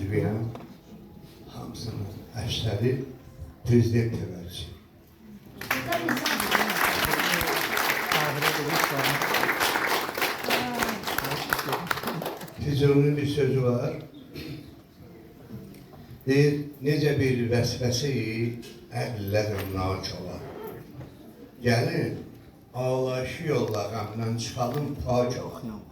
üzvüyəm. Hamısının əksəri prezident təvəllüsü. Füzulinin bir sözü var. Deyir, necə bir vəsvəsi əllərim naç olar. Gəlin, ağlayışı yollağımdan çıxalım pac olalım.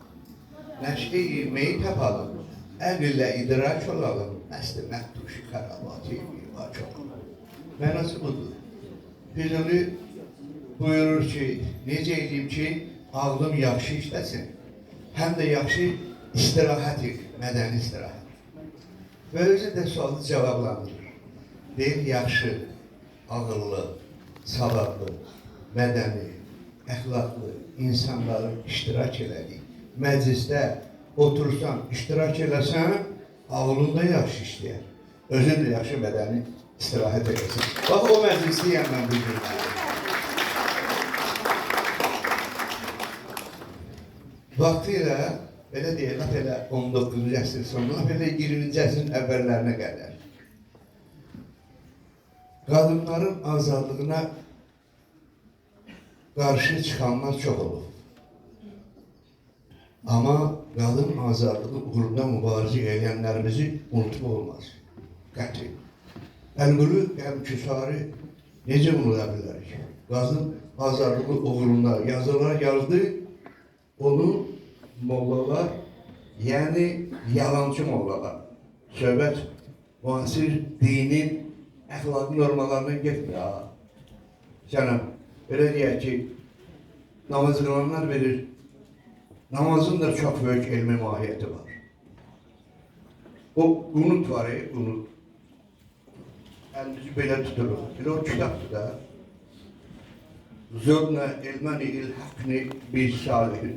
Nəşri-i meyi tapalım, əqillə idrak olalım, nəsli məhduşi xərabatı mivac olalım. Mənası budur. Füzuli buyurur ki, necə edeyim ki, ağlım yaxşı işləsin, həm də yaxşı istirahət edir, mədəni istirahət. Və özü də sualı cavablandırır. Deyir, yaxşı, ağıllı, savadlı, mədəni, əxlaqlı insanların iştirak elədiyi məclisdə otursan, iştirak eləsən, ağlında yaxşı işləyər. Özün də yaxşı mədəni istirahət eləsin. Bax, o məclisliyəm mən bu günləri. Vaxtilə, belə deyək, elə 19-cu əsr sonuna, elə 20-ci əsrin əvvəllərinə qədər. Qadınların azadlığına qarşı çıxanlar çox olur. Amma qadın azadlığı uğrunda mübarizə edənlərimizi unutmaq olmaz. Qəti. Əlqulu qəmküsarı necə unuda bilərik? Qadın azadlığı uğrunda yazılar yazdı, onu mollalar, yəni yalancı mollalar, söhbət müasir dinin əxlaqi normalarından getmir. Cənab, belə deyək ki, namaz qılanlar verir, namazın da çox böyük elmi mahiyyəti var. O qunut var, qunut. Əlimizi belə tuturuq. Elə o kitabdır da. Zodna elməni il-həqni bis-salihin.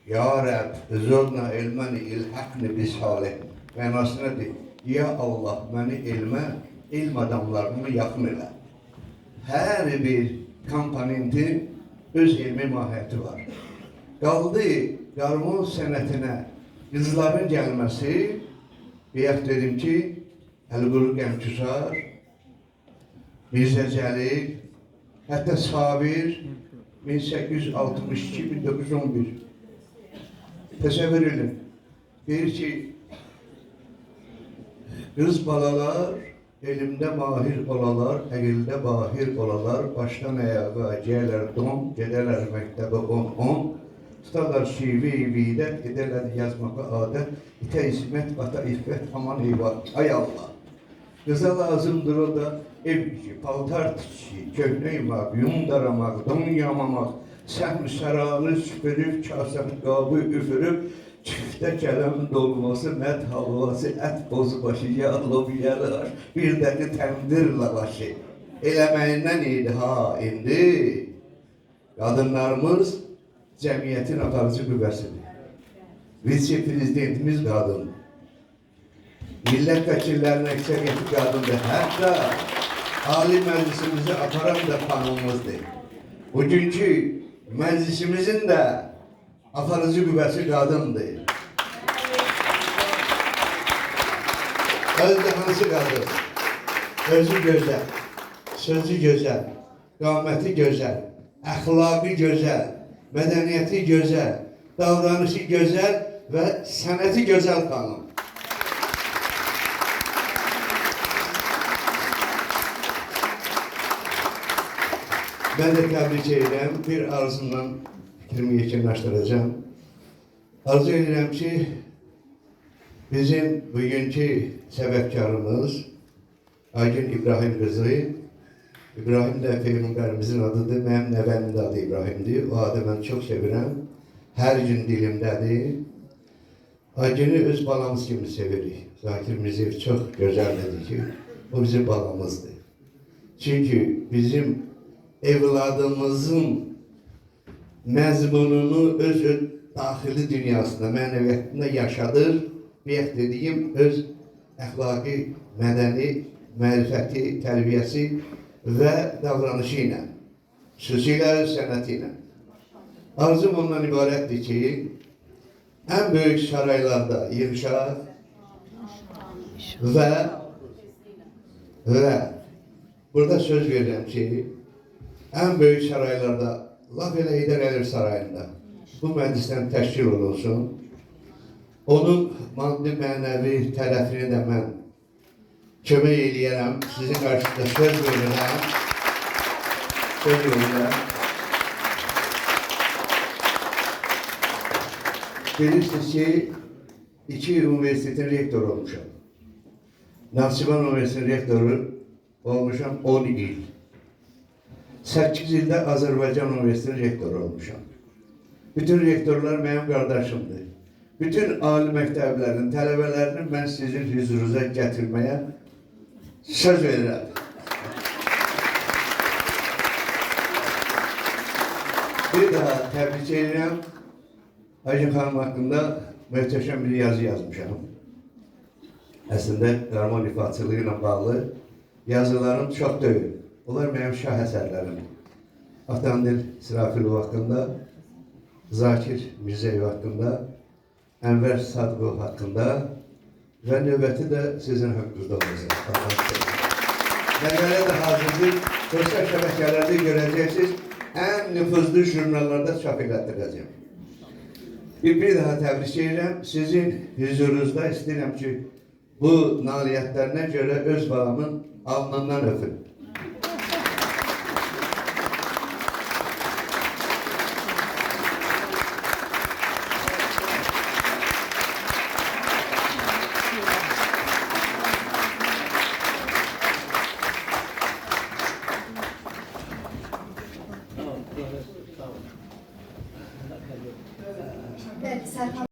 Ya Rəbb, zodna elməni il-həqni bis-salihin. Mənası nədir? Ya Allah, məni elmə, elm adamlarını yaxın elə. Hər bir komponentin öz elmi mahiyyəti var. Qaldı qarmon sənətinə qızların gəlməsi, bəyək dedim ki, Əlqulu Qəmküsar, Mirzə Cəlil, hətta Sabir 1862-1911 təsəvvür edin. Deyir ki, qız balalar elmdə mahir olalar, əqildə bahir olalar, başdan əyağa gəyələr don, gedələr məktəbə 10-10, tutarlar şivi-i vidət, edərlər yazmağa adət, itə ismət, ata iffət, aman eyvah, ay Allah. Qıza lazımdır o da ev işi, paltar tikişi, köhnə yumaq, yum daramaq, don yamamaq, səhm səranı süpürüb, kasəb qabı üfürüb, çiftə kələm dolması, məd havası, ət bozubaşı, yağlıb yələr, bir dəqi təndir lavaşı. Eləməyindən idi ha, indi qadınlarımız cəmiyyətin aparıcı qüvvəsidir. Vitse-prezidentimiz qadındır. Millət vəkillərinin əksəriyyəti qadındır. Hətta Ali məclisimizi aparan da xanımımızdır. Bugünkü məclisimizin də aparıcı qüvvəsi qadındır. Özdə hansı qadın? Özü gözəl, sözü gözəl, qaməti gözəl, əxlaqı gözəl, mədəniyyəti gözəl, davranışı gözəl və sənəti gözəl xanım. Ben de təbrik edirəm, bir arzumdan fikrimi yekunlaşdıracağım. Arzu edirəm ki, bizim bugünkü səbəbkarımız Aygün İbrahim qızı, İbrahim də Peyğəmbərimizin adıdır, mənim nəvəmin də adı İbrahimdir. O adı mən çox sevirəm, hər gün dilimdədir. Aygün'ü öz balamız kimi sevirik. Zakir Mirzəyev çox gözəl dedi ki, o bizim balamızdır. Çünki bizim evladımızın məzmununu öz daxili dünyasında, mənəviyyətində yaşadır. Bəyək dediyim, öz əxlaqi, mədəni, mərifəti, tərbiyəsi və davranışı ilə, xüsusilə öz sənəti ilə. Arzum ondan ibarətdir ki, ən böyük saraylarda yığışaq, ve burada söz verirəm ki, en büyük saraylarda, laf elə Heydər Əliyev sarayında bu məclisdən təşkil olunsun. Onun maddi mənəvi tərəfini də mən kömək eləyərəm. Sizin qarşınızda söz verirəm. Söz verirəm. Bilirsiniz ki, 2 üniversitetin rektoru olmuşam. Nahçıvan Üniversitesi'nin rektörü olmuşam 10 il. 8 ildə Azərbaycan Üniversitesi'nin rektörü olmuşam. Bütün rektörler benim kardeşimdir. Bütün ali məktəblərin tələbələrini mən sizin huzurunuza gətirməyə söz verirəm. Bir daha təbrik edirəm. Ayşin xanım haqqında möhtəşəm bir yazı yazmışam. Əslində qarmon ifaçılığı ilə bağlı yazılarım çox deyil. Onlar mənim şah əsərlərim. Avtandil Sirafilov haqqında, Zakir Mirzəyev haqqında, Ənvər Sadıqov haqqında və növbəti də sizin haqqınızda olacaq. Məqalə də hazırdır. Sosial şəbəkələrdə görəcəksiniz. Ən nüfuzlu jurnallarda çap elətdirəcəm. Bir daha təbrik edirəm. Sizin huzurunuzda istəyirəm ki, bu nailiyyətlərinə görə öz balamın alnından öpün.